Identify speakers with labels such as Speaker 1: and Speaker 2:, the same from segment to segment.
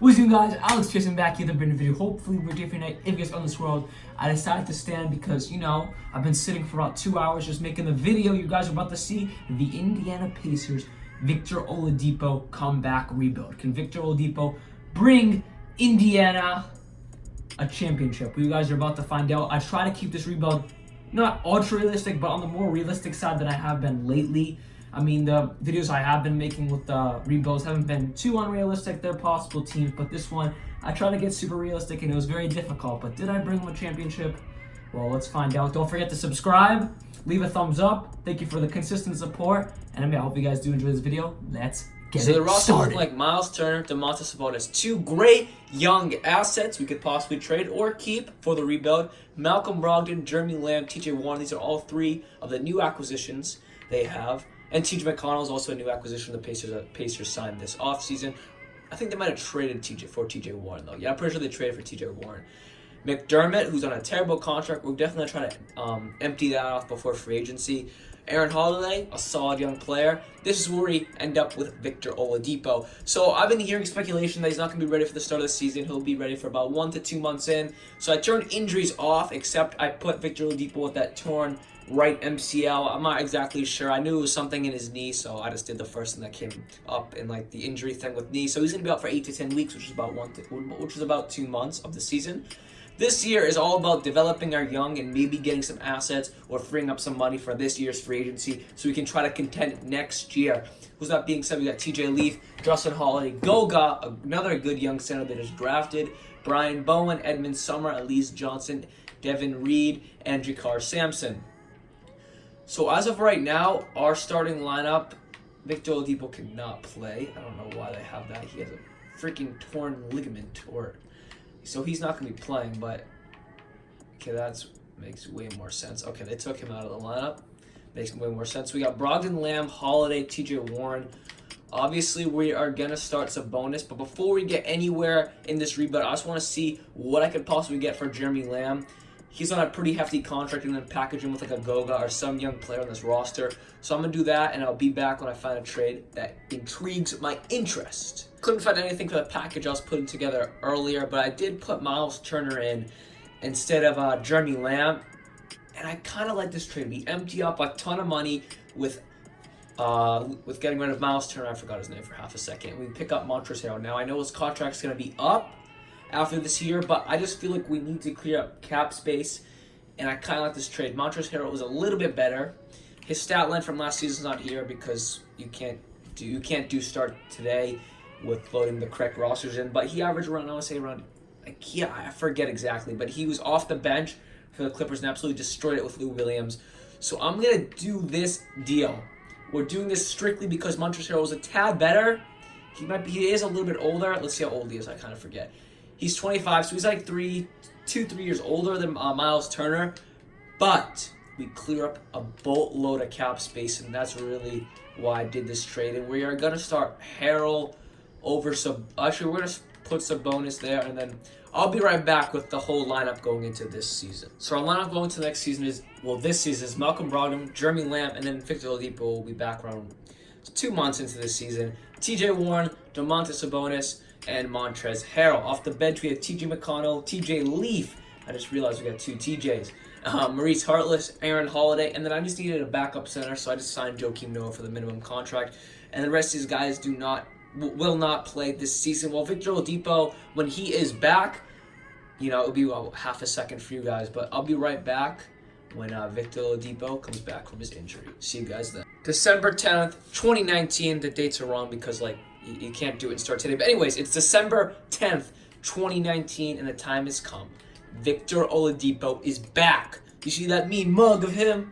Speaker 1: What's up, guys? Alex Jason back here with a brand new video. Hopefully we're different if you guys on this world. I decided to stand because, I've been sitting for about 2 hours just making the video. You guys are about to see the Indiana Pacers Victor Oladipo comeback rebuild. Can Victor Oladipo bring Indiana a championship? You guys are about to find out. I try to keep this rebuild not ultra realistic, but on the more realistic side that I have been lately. I mean, the videos I have been making with the rebuilds haven't been too unrealistic. They're possible teams, but this one, I try to get super realistic, and it was very difficult. But did I bring them a championship? Well, let's find out. Don't forget to subscribe, leave a thumbs up. Thank you for the consistent support, and I hope you guys do enjoy this video. Let's get
Speaker 2: So the roster
Speaker 1: started.
Speaker 2: looking like Miles Turner, Domantas Sabonis, two great young assets we could possibly trade or keep for the rebuild. Malcolm Brogdon, Jeremy Lamb, TJ Warren, these are all three of the new acquisitions they have. And TJ McConnell is also a new acquisition the Pacers signed this offseason. I think they might have traded TJ Warren, though. Yeah, I'm pretty sure they traded for TJ Warren. McDermott, who's on a terrible contract, we're definitely trying to empty that off before free agency. Aaron Holiday, a solid young player. This is where we end up with Victor Oladipo. So I've been hearing speculation that he's not going to be ready for the start of the season. He'll be ready for about 1 to 2 months in. So I turned injuries off, except I put Victor Oladipo with that torn right MCL. I'm not exactly sure. I knew it was something in his knee, so I just did the first thing that came up in like the injury thing with knee. So he's going to be out for 8 to 10 weeks, which is about 2 months of the season. This year is all about developing our young and maybe getting some assets or freeing up some money for this year's free agency so we can try to contend next year. Who's that being said, we got TJ Leaf, Justin Holiday, Goga, another good young center that is drafted, Brian Bowen, Edmund Summer, Elise Johnson, Devin Reed, and Jakar Sampson. So as of right now, our starting lineup, Victor Oladipo cannot play. I don't know why they have that. He has a freaking torn ligament, so he's not going to be playing, but okay, that makes way more sense. Okay, they took him out of the lineup. Makes way more sense. We got Brogdon, Lamb, Holiday, TJ Warren. Obviously, we are going to start Sabonis, but before we get anywhere in this rebuild, I just want to see what I could possibly get for Jeremy Lamb. He's on a pretty hefty contract, and then package him with like a Goga or some young player on this roster. So I'm going to do that, and I'll be back when I find a trade that intrigues my interest. Couldn't find anything for the package I was putting together earlier, but I did put Miles Turner in instead of Jeremy Lamb. And I kind of like this trade. We empty up a ton of money with getting rid of Miles Turner. I forgot his name for half a second. We pick up Montrezl Harrell. Now, I know his contract's going to be up after this year, but I just feel like we need to clear up cap space, and I kind of like this trade. Montrezl Harrell was a little bit better. His stat line from last season's not here because you can't do start today with loading the correct rosters in, but he averaged around, I forget exactly, but he was off the bench for the Clippers and absolutely destroyed it with Lou Williams. So I'm going to do this deal. We're doing this strictly because Montrezl Harrell was a tad better. He is a little bit older. Let's see how old he is. I kind of forget. He's 25, so he's like 3 years older than Miles Turner. But we clear up a boatload of cap space, and that's really why I did this trade. And we are going to start Harrell over Actually, we're going to put Sabonis there, and then I'll be right back with the whole lineup going into this season. So our lineup going into the next season this season is Malcolm Brogdon, Jeremy Lamb, and then Victor Oladipo will be back around 2 months into this season. TJ Warren, Domantas Sabonis, and Montrezl Harrell. Off the bench, we have TJ McConnell, TJ Leaf. I just realized we got 2 TJs. Maurice Hartless, Aaron Holiday, and then I just needed a backup center, so I just signed Joakim Noah for the minimum contract. And the rest of these guys will not play this season. Well, Victor Oladipo, when he is back, it'll be half a second for you guys, but I'll be right back when Victor Oladipo comes back from his injury. See you guys then. December 10th, 2019. The dates are wrong because, you can't do it and start today. But anyways, it's December 10th, 2019, and the time has come. Victor Oladipo is back. You see that mean mug of him?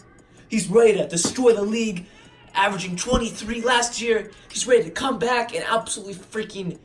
Speaker 2: He's ready to destroy the league, averaging 23 last year. He's ready to come back and absolutely freaking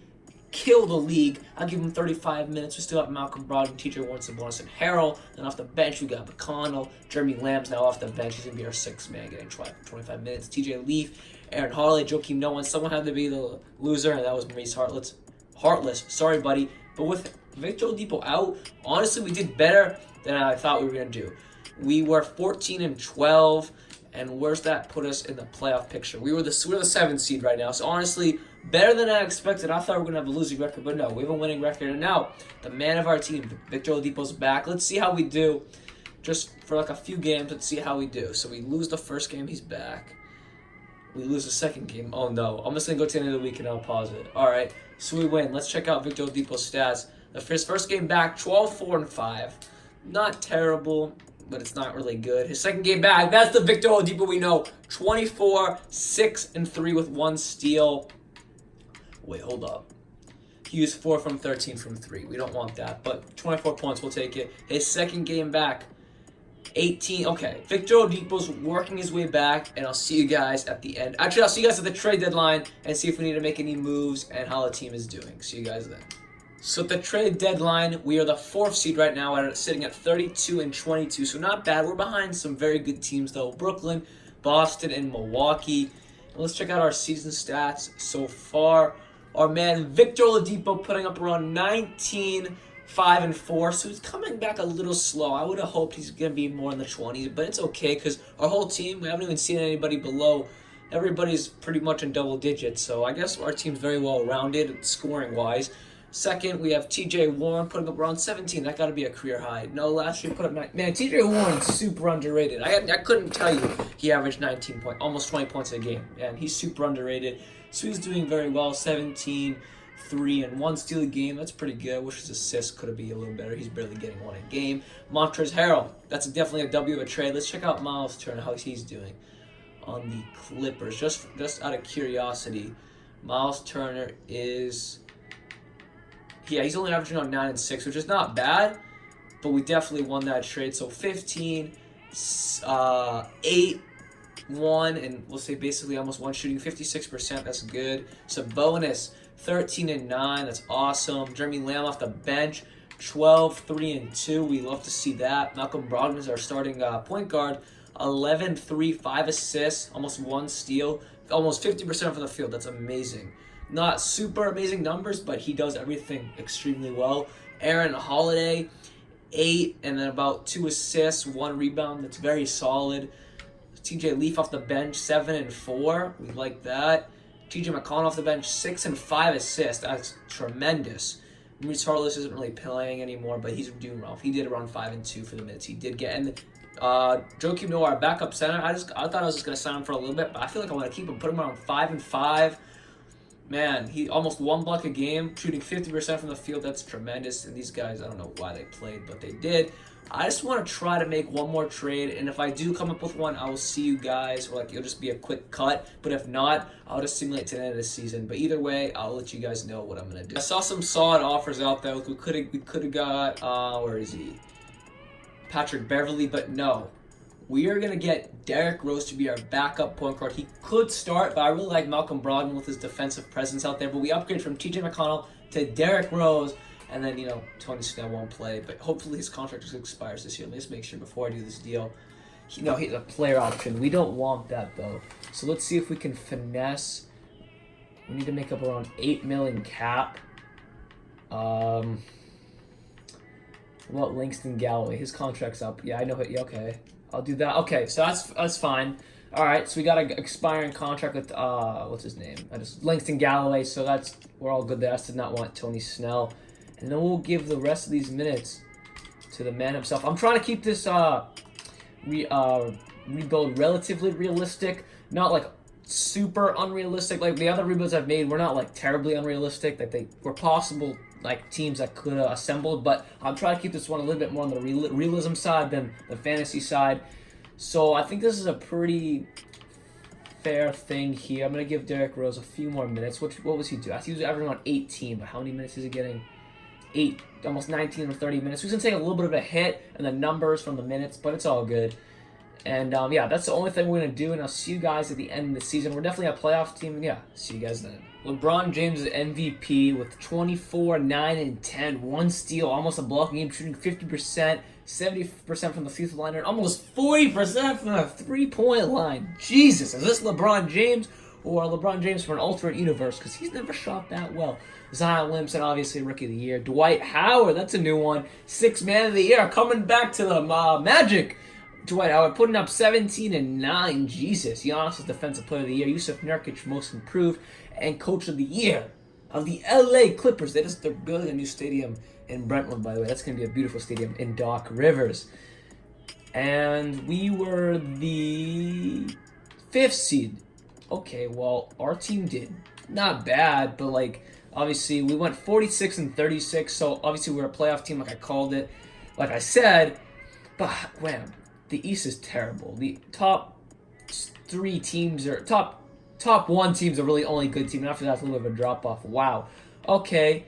Speaker 2: kill the league. I'll give him 35 minutes. We still have Malcolm Brogdon, TJ Warren, Sabonis, and Harrell. Then off the bench, we got McConnell. Jeremy Lamb's now off the bench. He's going to be our 6th man, getting 25 minutes. TJ Leaf, Aaron Holiday, Joakim Noah. Someone had to be the loser, and that was Maurice Hartless. Sorry, buddy. But with Victor Oladipo out, honestly, we did better than I thought we were going to do. We were 14-12, And where's that put us in the playoff picture? We're the 7th seed right now. So honestly, better than I expected. I thought we were gonna have a losing record, but no, we have a winning record. And now the man of our team, Victor Oladipo's back. Let's see how we do. Just for like a few games, let's see how we do. So we lose the first game, he's back. We lose the second game. Oh no. I'm just gonna go to the end of the week and I'll pause it. Alright. So we win. Let's check out Victor Oladipo's stats. His first game back, 12-4-5. Not terrible, but it's not really good. His second game back, that's the Victor Oladipo we know. 24-6-3 with 1 steal. Wait, hold up. He used 4 from 13 from 3. We don't want that, but 24 points, we'll take it. His second game back, 18. Okay, Victor Oladipo's working his way back, and I'll see you guys at the end. Actually, I'll see you guys at the trade deadline and see if we need to make any moves and how the team is doing. See you guys then. So at the trade deadline, we are the 4th seed right now, sitting at 32-22. So not bad. We're behind some very good teams though: Brooklyn, Boston, and Milwaukee. And let's check out our season stats so far. Our man Victor Oladipo putting up around 19, 5-4. So he's coming back a little slow. I would have hoped he's gonna be more in the 20s, but it's okay because our whole team, we haven't even seen anybody below. Everybody's pretty much in double digits. So I guess our team's very well rounded scoring wise. Second, we have TJ Warren putting up around 17. That got to be a career high. No, last year put up 9. Man, TJ Warren's super underrated. I couldn't tell you he averaged 19 points, almost 20 points a game. And he's super underrated. So he's doing very well. 17, 3, and 1 steal a game. That's pretty good. I wish his assists could be a little better. He's barely getting 1 a game. Montrezl Harrell. That's definitely a W of a trade. Let's check out Miles Turner, how he's doing on the Clippers. Just out of curiosity, Miles Turner is... Yeah, he's only averaging on 9 and 6, which is not bad, but we definitely won that trade. So 15, 8, 1, and we'll say basically almost 1 shooting, 56%. That's good. Sabonis, 13 and 9. That's awesome. Jeremy Lamb off the bench, 12, 3 and 2. We love to see that. Malcolm Brogdon is our starting point guard, 11, 3, 5 assists, almost 1 steal, almost 50% from the field. That's amazing. Not super amazing numbers, but he does everything extremely well. Aaron Holiday, 8, and then about 2 assists, 1 rebound. That's very solid. TJ Leaf off the bench, 7 and 4. We like that. TJ McConnell off the bench, 6 and 5 assists. That's tremendous. Maurice Harkless isn't really playing anymore, but he's doing well. He did around 5 and 2 for the minutes he did get. And Joakim Noah, our backup center, I thought I was just gonna sign him for a little bit, but I feel like I want to keep him, put him around 5 and 5. Man, he almost 1 block a game, shooting 50% from the field. That's tremendous. And these guys, I don't know why they played, but they did. I just want to try to make one more trade, and if I do come up with one, I will see you guys. Or it'll just be a quick cut. But if not, I'll just simulate to the end of the season. But either way, I'll let you guys know what I'm gonna do. I saw some solid offers out there. We could have got where is he? Patrick Beverly, but no. We are going to get Derrick Rose to be our backup point guard. He could start, but I really like Malcolm Brogdon with his defensive presence out there. But we upgrade from TJ McConnell to Derrick Rose. And then, Tony Snell won't play. But hopefully his contract just expires this year. Let's make sure before I do this deal. He's a player option. We don't want that, though. So let's see if we can finesse. We need to make up around $8 million cap. What about Langston Galloway? His contract's up. Yeah, I know it. Yeah, okay. I'll do that. Okay, so that's fine. All right, so we got an expiring contract with what's his name? Langston Galloway. So we're all good there. I did not want Tony Snell, and then we'll give the rest of these minutes to the man himself. I'm trying to keep this rebuild relatively realistic, not like super unrealistic. Like the other rebuilds I've made, were not like terribly unrealistic. That they were possible. Like teams that could have assembled, but I'm trying to keep this one a little bit more on the realism side than the fantasy side. So I think this is a pretty fair thing here. I'm gonna give Derrick Rose a few more minutes. What was he doing? He was averaging on 18, but how many minutes is he getting? 8, almost 19 or 30 minutes. He's gonna take a little bit of a hit in the numbers from the minutes, but it's all good. And yeah, that's the only thing we're gonna do. And I'll see you guys at the end of the season. We're definitely a playoff team. And yeah, see you guys then. LeBron James is MVP with 24, 9, and 10. 1 steal, almost a blocking game, shooting 50%, 70% from the field line, and almost 40% from the 3-point line. Jesus, is this LeBron James or LeBron James from an alternate universe? Because he's never shot that well. Zion Williamson, obviously Rookie of the Year. Dwight Howard, that's a new one. 6th Man of the Year, coming back to the Magic. Dwight Howard putting up 17 and 9. Jesus. Giannis is Defensive Player of the Year. Yusuf Nurkic Most Improved. And Coach of the Year of the LA Clippers. They're building a new stadium in Brentwood, by the way. That's going to be a beautiful stadium in Doc Rivers. And we were the 5th seed. Okay, well, our team did not bad, but like obviously we went 46 and 36, so obviously we're a playoff team like I called it, like I said. But wham, the East is terrible. The top 3 teams are top 1 teams are really only good team, and after that it's a little bit of a drop off. Wow. Okay,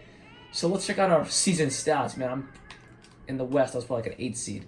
Speaker 2: so let's check out our season stats, man. I'm in the West. I was probably like an 8th seed.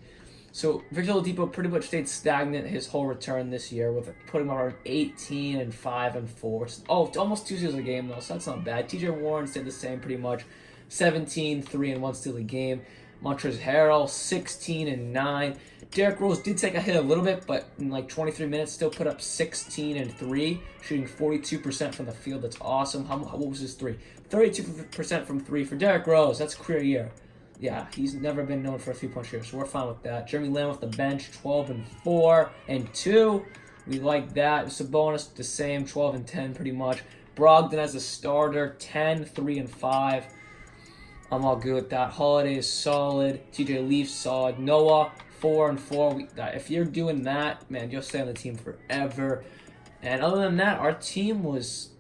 Speaker 2: So Victor Oladipo pretty much stayed stagnant his whole return this year, with putting him around 18 and 5 and 4. Oh, almost 2 steals a game though, so that's not bad. TJ Warren stayed the same pretty much, 17, 3 and 1 steal a game. Montrezl Harrell 16 and 9. Derrick Rose did take a hit a little bit, but in like 23 minutes still put up 16 and 3, shooting 42% from the field. That's awesome. What was his 3? 32% from 3 for Derrick Rose. That's career year. Yeah, he's never been known for a 3-point shooter, so we're fine with that. Jeremy Lamb off the bench, 12 and 4 and 2. We like that. Sabonis the same, 12 and 10 pretty much. Brogdon as a starter, 10, 3 and 5. I'm all good with that. Holiday is solid. TJ Leaf solid. Noah 4 and 4. If you're doing that, man, you'll stay on the team forever. And other than that, our team was.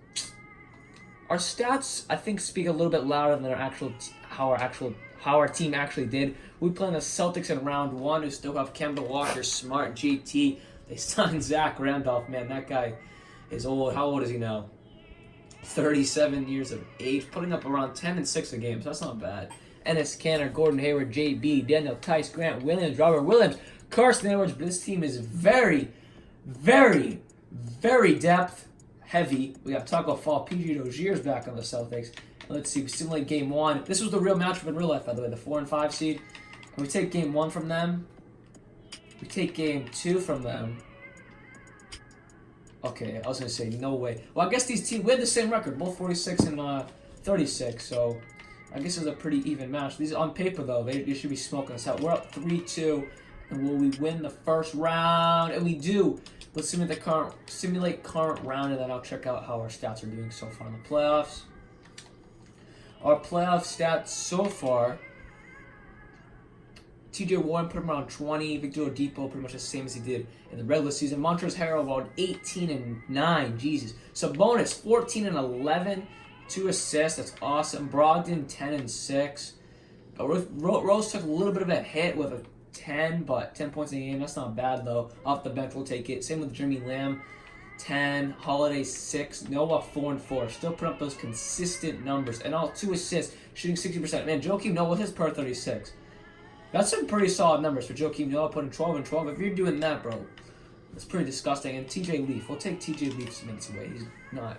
Speaker 2: Our stats, I think, speak a little bit louder than how our team actually did. We played the Celtics in round 1, who still have Kemba Walker, Smart, JT. They signed Zach Randolph. Man, that guy is old. How old is he now? 37 years of age, putting up around 10 and 6 a game, so that's not bad. Ennis Canner, Gordon Hayward, JB, Daniel Tice, Grant Williams, Robert Williams, Carson Edwards. But this team is very, very, very depth heavy. We got Taco Fall, PG Rozier's back on the Celtics. Let's see, we simulate game 1. This was the real matchup in real life, by the way, the 4 and 5 seed. And we take game 1 from them. We take game 2 from them. Okay, I was going to say, no way. Well, I guess these teams, we had the same record, both 46 and 36, so I guess it was a pretty even match. These on paper, though, they should be smoking us out. We're up 3-2, and will we win the first round? And we do. Let's simulate current round, and then I'll check out how our stats are doing so far in the playoffs. Our playoff stats so far, TJ Warren put him around 20. Victor Oladipo pretty much the same as he did in the regular season. Montrezl Harrell around 18 and 9. Jesus. Sabonis 14 and 11. 2 assists. That's awesome. Brogdon 10 and 6. Rose took a little bit of a hit with a 10, but 10 points in a game. That's not bad though. Off the bench, we'll take it. Same with Jeremy Lamb. 10, Holiday 6, Noah 4 and 4. Still put up those consistent numbers. And all 2 assists, shooting 60%. Man, Joakim Noah with his per 36. That's some pretty solid numbers for Joakim Noah, putting 12 and 12. If you're doing that, bro, that's pretty disgusting. And TJ Leaf, we'll take TJ Leaf's minutes away. He's not,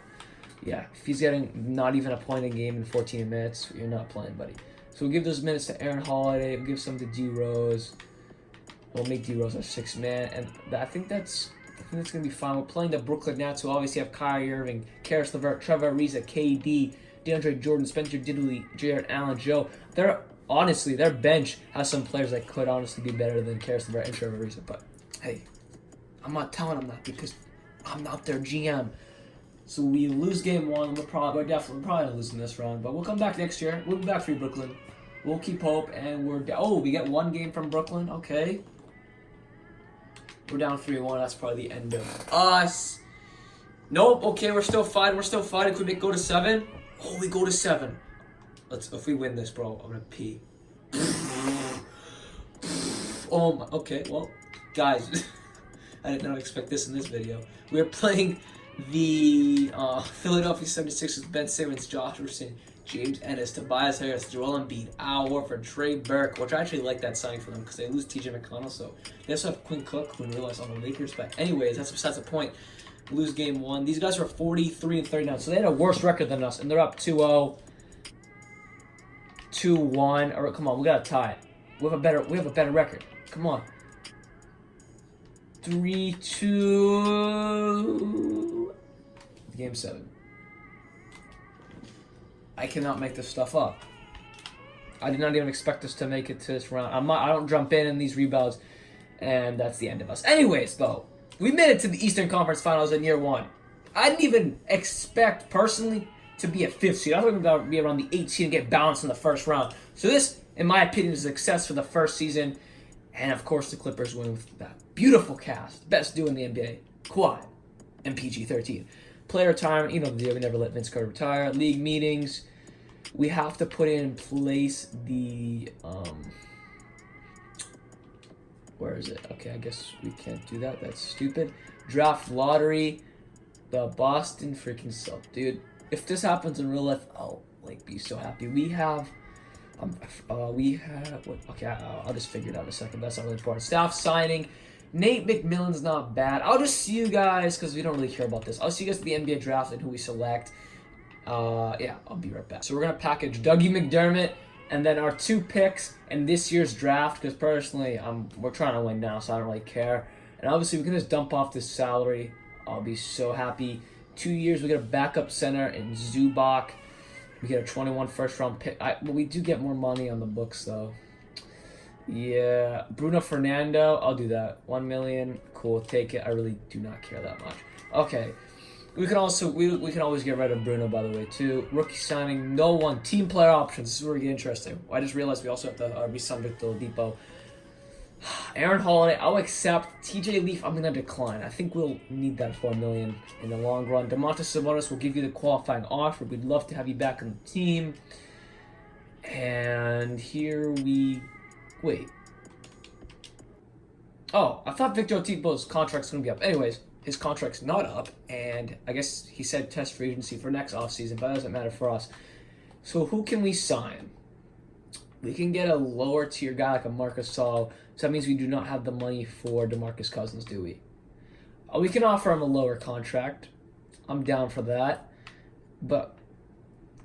Speaker 2: if he's getting not even a point a game in 14 minutes, you're not playing, buddy. So we'll give those minutes to Aaron Holiday. We'll give some to D Rose. We'll make D Rose our 6th man. And I think that's going to be fine. We're playing the Brooklyn Nets, who obviously have Kyrie Irving, Karis LeVert, Trevor Ariza, KD, DeAndre Jordan, Spencer Dinwiddie, Jared Allen, Joe. Honestly, their bench has some players that could honestly be better than Karis LeVert and Trevor Ariza. But, hey, I'm not telling them that because I'm not their GM. So we lose game 1. We're probably not losing this round. But we'll come back next year. We'll be back for you, Brooklyn. We'll keep hope. And we get 1 game from Brooklyn. Okay. We're down 3-1. That's probably the end of us. Nope. Okay, we're still fighting. Could we go to 7? Oh, we go to 7. If we win this, bro, I'm gonna pee. Oh my. Okay, well, guys, I did not expect this in this video. We're playing the Philadelphia 76ers, Ben Simmons, Josh Richardson, James Ennis, Tobias Harris, Joel Embiid, Al Horford, Trey Burke, which I actually like that signing for them because they lose TJ McConnell, so they also have Quinn Cook, who we realized on the Lakers. But anyways, that's besides the point. Lose game 1. These guys are 43 and 39, so they had a worse record than us, and they're up 2-0, 2-1. Or come on, we gotta tie it. We have a better record. Come on. 3-2. Game 7. I cannot make this stuff up. I did not even expect us to make it to this round. I don't jump in these rebounds
Speaker 1: And that's the end of us. Anyways, though, we made it to the Eastern Conference Finals in year one. I didn't even expect, personally, to be a 5th seed. I thought we were going to be around the 8th seed and get bounced in the first round. So this, in my opinion, is a success for the first season. And, of course, the Clippers win with that beautiful cast. Best duo in the NBA. Kawhi and PG-13. Player retirement. You know the deal. We never let Vince Carter retire. League meetings. We have to put in place the... Where is it? Okay, I guess we can't do that. That's stupid. Draft lottery. The Boston freaking Celtics. Dude, if this happens in real life, I'll be so happy. We have what? Okay, I'll just figure it out in a second. That's not really important. Staff signing. Nate McMillan's not bad. I'll just see you guys, because we don't really care about this. I'll see you guys at the NBA draft and who we select. Yeah, I'll be right back. So we're going to package Dougie McDermott and then our 2 picks in this year's draft, because personally, we're trying to win now, so I don't really care. And obviously, we can just dump off this salary. I'll be so happy. 2 years, we get a backup center in Zubac. We get a 21 first-round pick. But we do get more money on the books, though. Yeah, Bruno Fernando, I'll do that. $1 million, cool, take it. I really do not care that much. Okay, we can also we can always get rid of Bruno, by the way, too. Rookie signing, no one. Team player options. This is where we get interesting. I just realized we also have to re-sign Victor Oladipo. Aaron Holiday, I'll accept. TJ Leaf, I'm gonna decline. I think we'll need that $4 million in the long run. Domantas Sabonis will give you the qualifying offer. We'd love to have you back on the team. And here we wait. Oh, I thought Victor Oladipo's contract's gonna be up. Anyways, his contract's not up, and I guess he said test free agency for next offseason, but that doesn't matter for us. So who can we sign? We can get a lower tier guy like a Marcus Gasol. So that means we do not have the money for DeMarcus Cousins, do we? We can offer him a lower contract. I'm down for that. But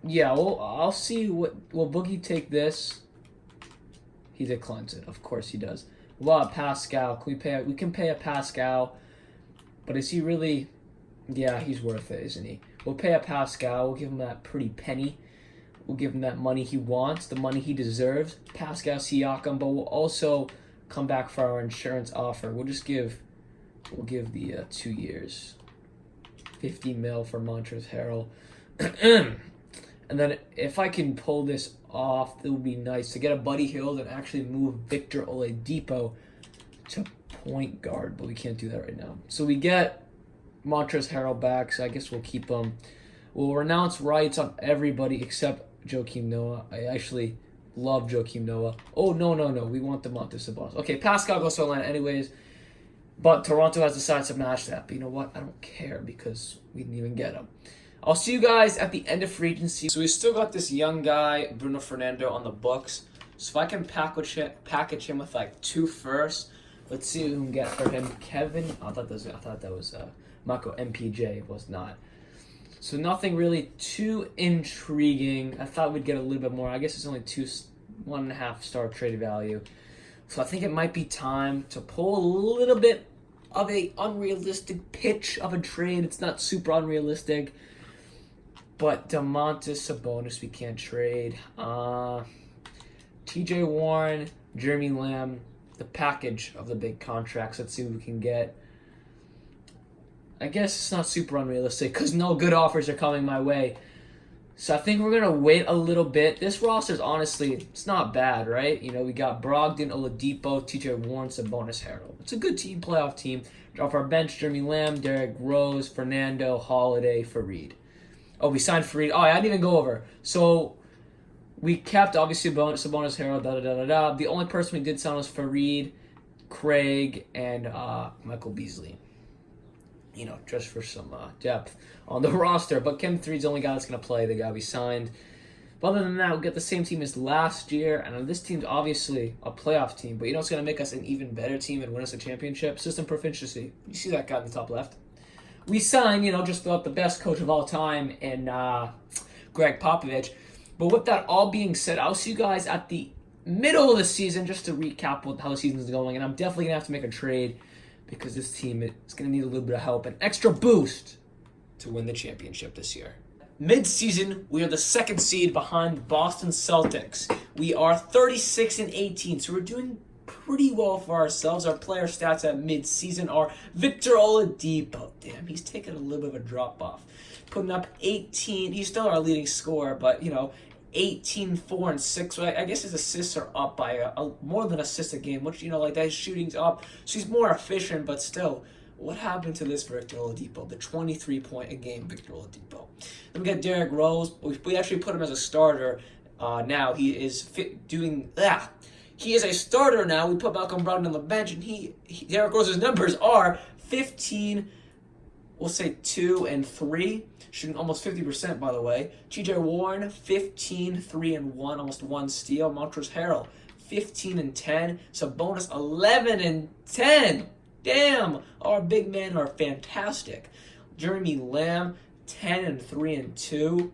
Speaker 1: yeah, I'll see what. Will Boogie take this? He declines it. Of course he does. Well, Pascal. We can pay a Pascal. But is he really? Yeah, he's worth it, isn't he? We'll pay a Pascal. We'll give him that pretty penny. We'll give him that money he wants, the money he deserves. Pascal Siakam, but we'll also come back for our insurance offer. We'll give the 2 years. $50 million for Montrezl Harrell. And then if I can pull this off, it would be nice to get a Buddy Hield and actually move Victor Oladipo to point guard, but we can't do that right now. So we get Montrezl Harrell back, so I guess we'll keep him. We'll renounce rights on everybody except Joakim Noah. I actually love Joakim Noah. Oh, no. We want Domantas Sabonis. Okay, Pascal goes to Atlanta anyways. But Toronto has decided to match that. But you know what? I don't care because we didn't even get him. I'll see you guys at the end of free agency. So we still got this young guy, Bruno Fernando, on the books. So if I can package him with like 2 firsts, let's see what we can get for him. Kevin, I thought that was Marco MPJ. It was not. So nothing really too intriguing. I thought we'd get a little bit more. I guess it's only 1.5 star trade value. So I think it might be time to pull a little bit of a unrealistic pitch of a trade. It's not super unrealistic. But Domantas Sabonis we can't trade. TJ Warren, Jeremy Lamb, the package of the big contracts. Let's see what we can get. I guess it's not super unrealistic because no good offers are coming my way. So I think we're going to wait a little bit. This roster's honestly, it's not bad, right? You know, we got Brogdon, Oladipo, TJ Warren, Sabonis, Harrell. It's a good team, playoff team. Off our bench, Jeremy Lamb, Derrick Rose, Fernando, Holiday, Fareed. Oh, we signed Fareed. Oh, I didn't even go over. So we kept, obviously, Sabonis, Harrell, The only person we did sign was Fareed, Craig, and Michael Beasley. You know, just for some depth on the roster. But Chem 3's the only guy that's going to play, the guy we signed. But other than that, we'll get the same team as last year. And this team's obviously a playoff team. But you know what's going to make us an even better team and win us a championship? System proficiency. You see that guy in the top left? We signed, just about the best coach of all time in Greg Popovich. But with that all being said, I'll see you guys at the middle of the season just to recap how the season's going. And I'm definitely going to have to make a trade because this team is going to need a little bit of help, an extra boost to win the championship this year. Mid-season, we are the 2nd seed behind Boston Celtics. We are 36-18, so we're doing
Speaker 2: pretty well for ourselves. Our player stats at mid-season are Victor Oladipo. Damn, he's taking a little bit of a drop off. Putting up 18. He's still our leading scorer, but, 18, 4, and 6. I guess his assists are up by more than assists a game, which, like that, his shooting's up. So he's more efficient, but still, what happened to this Victor Oladipo? The 23-point a game Victor Oladipo. Then we got Derrick Rose. We actually put him as a starter. Now he is he is a starter now. We put Malcolm Brogdon on the bench, and Derrick Rose's numbers are 15, we'll say 2 and 3, shooting almost 50%, by the way. TJ Warren, 15, 3 and 1, almost 1 steal. Montrezl Harrell, 15 and 10. Sabonis, 11 and 10. Damn, our big men are fantastic. Jeremy Lamb, 10 and 3 and 2.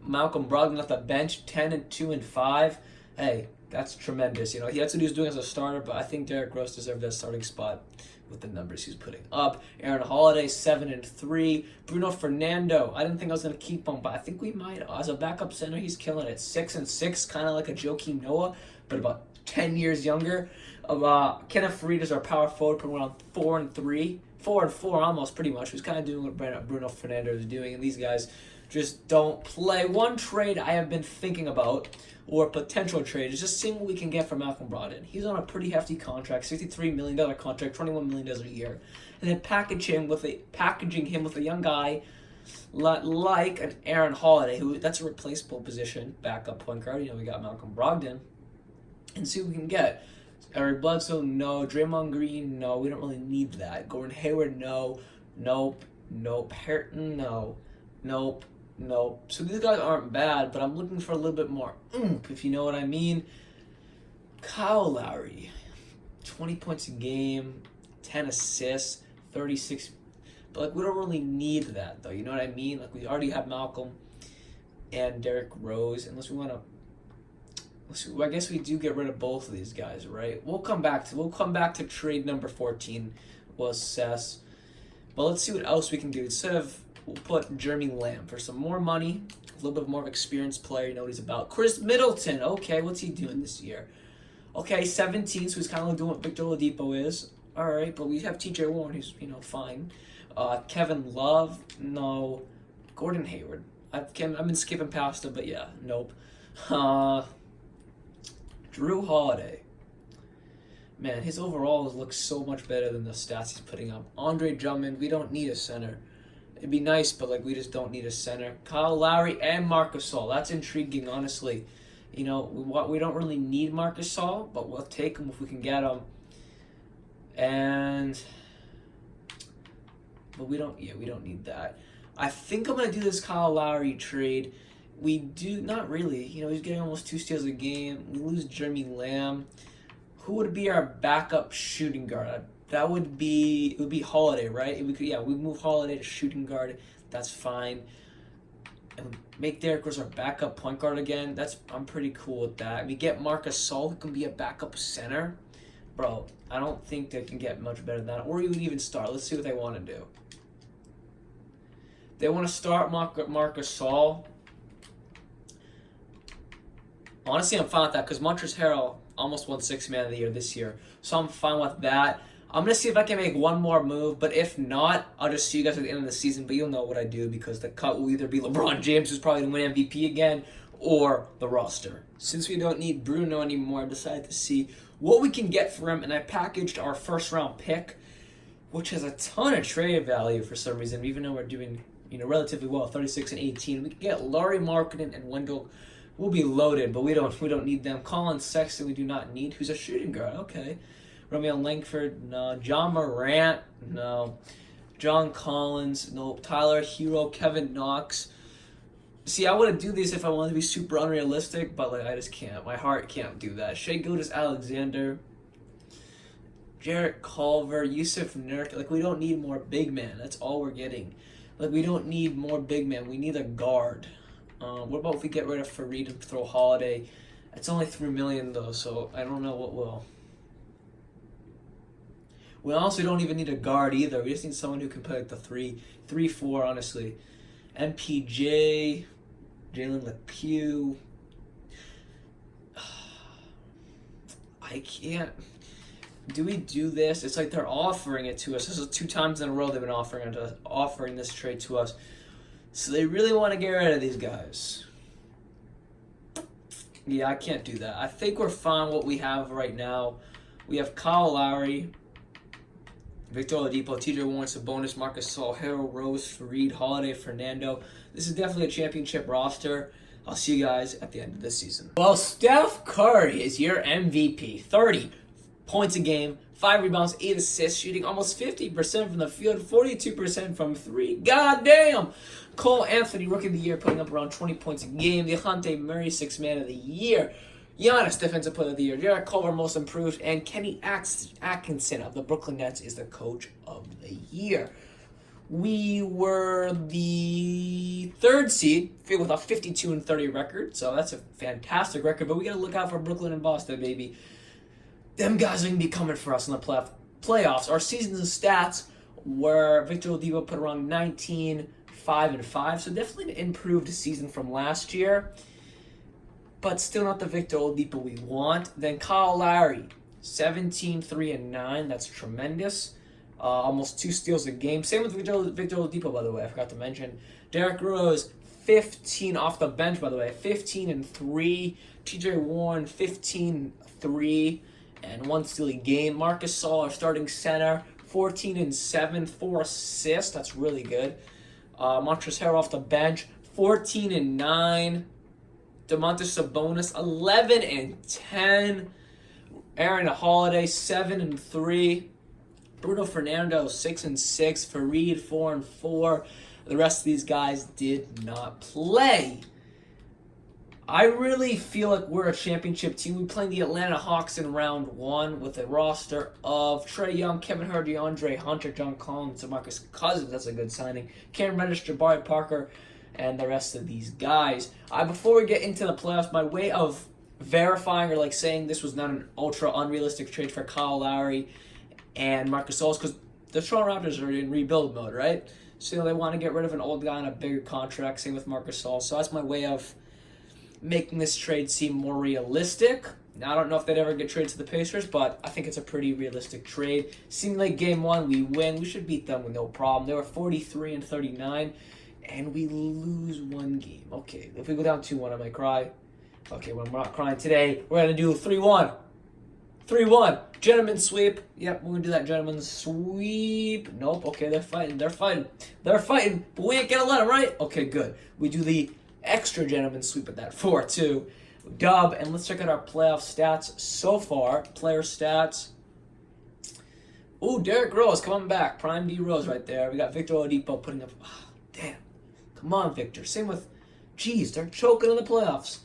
Speaker 2: Malcolm Brogdon off the bench, 10 and 2 and 5. Hey, that's tremendous. That's what he was doing as a starter, but I think Derrick Rose deserved that starting spot with the numbers he's putting up. Aaron Holiday, 7 and 3. Bruno Fernando, I didn't think I was going to keep him, but I think we might. As a backup center, he's killing it. 6 and 6, kind of like a Joakim Noah, but about 10 years younger. Kenneth Faried is our power forward, putting around 4 and 3. 4 and 4 almost, pretty much. He was kind of doing what Bruno Fernando is doing, and these guys just don't play. One trade I have been thinking about, or a potential trade, is just seeing what we can get for Malcolm Brogdon. He's on a pretty hefty contract, $63 million contract, $21 million a year. And then packaging him with a young guy like an Aaron Holiday, that's a replaceable position, backup point guard. We got Malcolm Brogdon. And see what we can get. Eric Bledsoe, no. Draymond Green, no. We don't really need that. Gordon Hayward, no. Nope. Harton, no. Nope. So these guys aren't bad, but I'm looking for a little bit more oomph, if you know what I mean. Kyle Lowry, 20 points a game, 10 assists, 36. But we don't really need that, though. You know what I mean? We already have Malcolm and Derrick Rose, unless we want to. I guess we do get rid of both of these guys, right? We'll come back to trade number 14. We'll assess. But let's see what else we can do. We'll put Jeremy Lamb for some more money, a little bit more of experienced player, you know what he's about. Chris Middleton, okay, what's he doing this year? Okay, 17, so he's kind of like doing what Victor Oladipo is. All right, but we have TJ Warren, who's, fine. Kevin Love, no. Gordon Hayward. I've been skipping past him, but yeah, nope. Drew Holiday. Man, his overalls look so much better than the stats he's putting up. Andre Drummond, we don't need a center. It'd be nice, but we just don't need a center. Kyle Lowry and Marc Gasol. That's intriguing, honestly. We don't really need Marc Gasol, but we'll take him if we can get him. But we don't need that. I think I'm gonna do this Kyle Lowry trade. We do not really. He's getting almost 2 steals a game. We lose Jeremy Lamb. Who would be our backup shooting guard? It would be Holiday, right? We move Holiday to shooting guard. That's fine. And make Derrick Rose our backup point guard again. I'm pretty cool with that. We get Marc Gasol, who can be a backup center. Bro, I don't think they can get much better than that. Or even start. Let's see what they want to do. They want to start Marc Gasol. Honestly, I'm fine with that because Montrezl Harrell almost won 6th Man of the Year this year. So I'm fine with that. I'm going to see if I can make one more move, but if not, I'll just see you guys at the end of the season. But you'll know what I do because the cut will either be LeBron James, who's probably going to win MVP again, or the roster. Since we don't need Bruno anymore, I decided to see what we can get for him, and I packaged our first-round pick, which has a ton of trade value for some reason, even though we're doing relatively well, 36 and 18. We can get Laurie Markkinen and Wendell. We'll be loaded, but we don't need them. Colin Sexton, we do not need. Who's a shooting guard? Okay. Romeo Langford, no. John Morant, no. John Collins, no. Tyler Hero, Kevin Knox. See, I would do these if I wanted to be super unrealistic, but I just can't. My heart can't do that. Shai Gilgeous-Alexander, Jarrett Culver, Yusuf Nurk. We don't need more big men. That's all we're getting. We don't need more big men. We need a guard. What about if we get rid of Fareed and throw Holiday? It's only $3 million though, so I don't know what will. We also don't even need a guard either. We just need someone who can play the 3-4, honestly. MPJ, Jalen LePew. I I can't. Do we do this? It's like they're offering it to us. This is 2 times in a row they've been offering this trade to us. So they really want to get rid of these guys. Yeah, I can't do that. I think we're fine what we have right now. We have Kyle Lowry, Victor Oladipo, TJ Warren, Sabonis, Marcus Gasol, Harold Rose, Fareed, Holiday, Fernando. This is definitely a championship roster. I'll see you guys at the end of this season. Well, Steph Curry is your MVP. 30 points a game, 5 rebounds, 8 assists, shooting almost 50% from the field, 42% from 3. God damn! Cole Anthony, Rookie of the Year, putting up around 20 points a game. DeJounte Murray, 6th Man of the Year. Giannis, Defensive Player of the Year. Derek Culver, Most Improved. And Kenny Atkinson of the Brooklyn Nets is the Coach of the Year. We were the 3rd seed with a 52-30 record, so that's a fantastic record. But we got to look out for Brooklyn and Boston, baby. Them guys are going to be coming for us in the playoffs. Our season's stats were Victor Oladipo put around 19, 5, and 5. So definitely an improved season from last year. But still not the Victor Oladipo we want. Then Kyle Lowry, 17, 3, and 9. That's tremendous. Almost 2 steals a game. Same with Victor Oladipo, by the way. I forgot to mention. Derrick Rose, 15 off the bench, by the way. 15 and 3. TJ Warren, 15, 3. And 1 steal a game. Marcus Gasol, our starting center, 14 and 7, 4 assists. That's really good. Montrezl Harrell off the bench, 14 and 9. Domantas Sabonis, 11 and 10. Aaron Holiday, 7 and 3. Bruno Fernando, 6 and 6. Fareed, 4 and 4. The rest of these guys did not play. I really feel like we're a championship team. We played the Atlanta Hawks in round 1 with a roster of Trae Young, Kevin Herter, DeAndre Hunter, John Collins, DeMarcus Cousins. That's a good signing. Cam Reddish, Jabari Parker, and the rest of these guys. Before we get into the playoffs, my way of verifying or like saying this was not an ultra unrealistic trade for Kyle Lowry and Marcus Gasol, because the Toronto Raptors are in rebuild mode, right? So they want to get rid of an old guy on a bigger contract. Same with Marcus Gasol. So that's my way of making this trade seem more realistic. Now, I don't know if they'd ever get traded to the Pacers, but I think it's a pretty realistic trade. Seemed like game 1, we win. We should beat them with no problem. They were 43 and 39, and we lose 1 game. Okay, if we go down 2-1, I might cry. Okay, well, we're not crying today. We're going to do 3-1. 3-1. Gentleman's sweep. Yep, we're going to do that gentleman's sweep. Nope. Okay, they're fighting. They're fighting. They're fighting. But we ain't going to let them, right? Okay, good. We do the extra gentleman's sweep at that 4-2. Dub. And let's check out our playoff stats so far. Player stats. Ooh, Derrick Rose coming back. Prime D Rose right there. We got Victor Oladipo putting up. Oh, damn. Come on, Victor. Same with. Jeez, they're choking in the playoffs.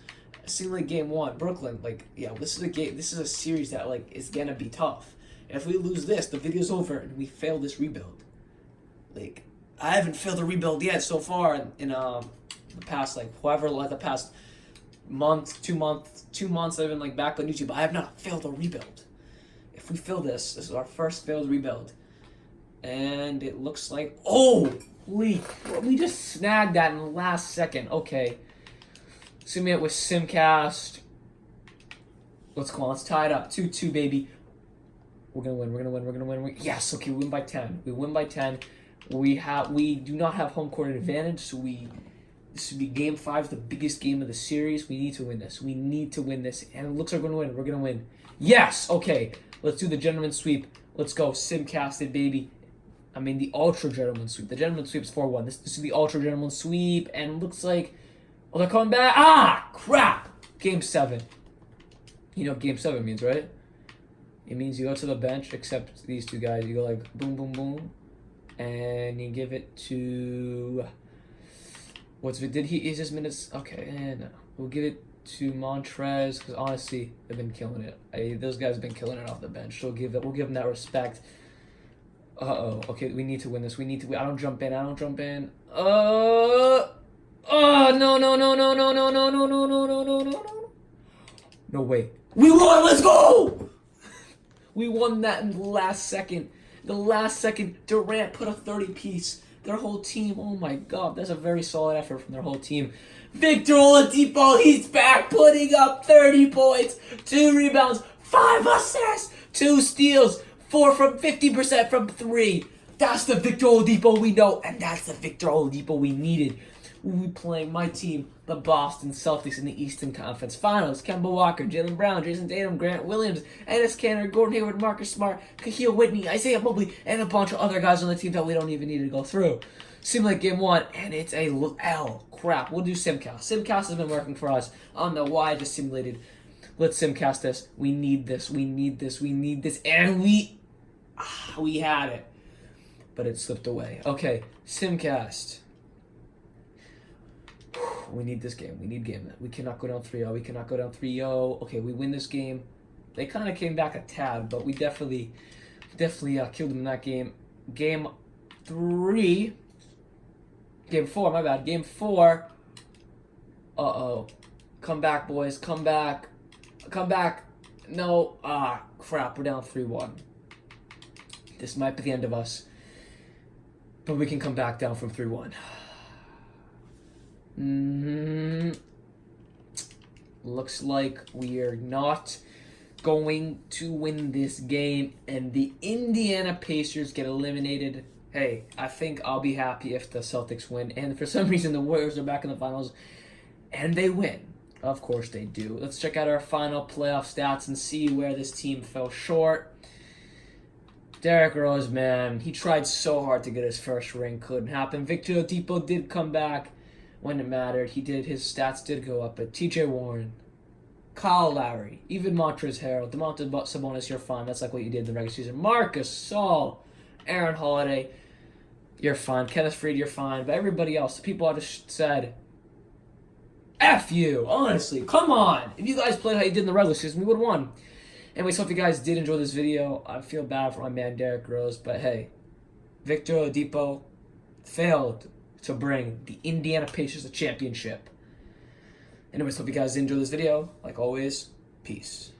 Speaker 2: Seemed like game 1, Brooklyn. Like, yeah, this is a game. This is a series that like is gonna be tough. And if we lose this, the video's over and we fail this rebuild. Like, I haven't failed a rebuild yet so far in the past the past month, 2 months I've been like back on YouTube. I have not failed a rebuild. If we fail this is our first failed rebuild. And it looks like we just snagged that in the last second. Okay. Assuming it was Simcast. Let's go on. Let's tie it up. 2-2, baby. We're gonna win. Yes. Okay. We win by 10. We do not have home court advantage, so this would be game 5, the biggest game of the series. We need to win this. And it looks like we're gonna win. We're gonna win. Yes. Okay. Let's do the gentleman's sweep. Let's go. Simcasted, baby. I mean the ultra gentleman's sweep. The gentleman's sweep is 4-1. This is the ultra gentleman's sweep, and it looks like. Oh, they're coming back. Ah, crap. Game 7. You know what Game 7 means, right? It means you go to the bench, except these 2 guys. You go like boom, boom, boom. And you give it to... Is his minutes... Okay, no. We'll give it to Montrez, because honestly, they've been killing it. Those guys have been killing it off the bench. So we'll give them that respect. Uh-oh. Okay, we need to win this. I don't jump in. Oh, no. No way. We won, let's go! We won that in the last second. Durant put a 30-piece. Their whole team, oh my god, that's a very solid effort from their whole team. Victor Oladipo, he's back, putting up 30 points, 2 rebounds, 5 assists, 2 steals, 50% from 3. That's the Victor Oladipo we know, and that's the Victor Oladipo we needed. We'll be playing my team, the Boston Celtics, in the Eastern Conference Finals. Kemba Walker, Jaylen Brown, Jason Tatum, Grant Williams, Enes Kanter, Gordon Hayward, Marcus Smart, Kahil Whitney, Isaiah Mobley, and a bunch of other guys on the team that we don't even need to go through. Seemed like game 1, and it's a L. Crap. We'll do Simcast. Simcast has been working for us. I don't know why I just simulated. Let's Simcast this. We need this. We need this. We need this. And we had it. But it slipped away. Okay, Simcast. We need this game. We need game. We cannot go down 3-0. We cannot go down 3-0. Okay, we win this game. They kind of came back a tad, but we definitely killed them in that game. Game 4, my bad. Game 4. Uh-oh. Come back, boys. Come back. Come back. No. Crap. We're down 3-1. This might be the end of us. But we can come back down from 3-1. Looks like we are not going to win this game, and the Indiana Pacers get eliminated. Hey, I think I'll be happy if the Celtics win, and for some reason the Warriors are back in the finals, and they win. Of course they do. Let's check out our final playoff stats and see where this team fell short. Derrick Rose, man, he tried so hard to get his first ring. Couldn't happen. Victor Oladipo did come back when it mattered. His stats did go up. But TJ Warren, Kyle Lowry, even Montrezl Harrell, Domantas Sabonis, you're fine. That's like what you did in the regular season. Marcus Saul, Aaron Holiday, you're fine. Kenneth Faried, you're fine. But everybody else, the people I just said, F you. Honestly, come on. If you guys played how you did in the regular season, we would have won. Anyway, so if you guys did enjoy this video, I feel bad for my man Derrick Rose, but hey, Victor Oladipo failed to bring the Indiana Pacers a championship. Anyway, so if you guys did enjoy this video, like always, peace.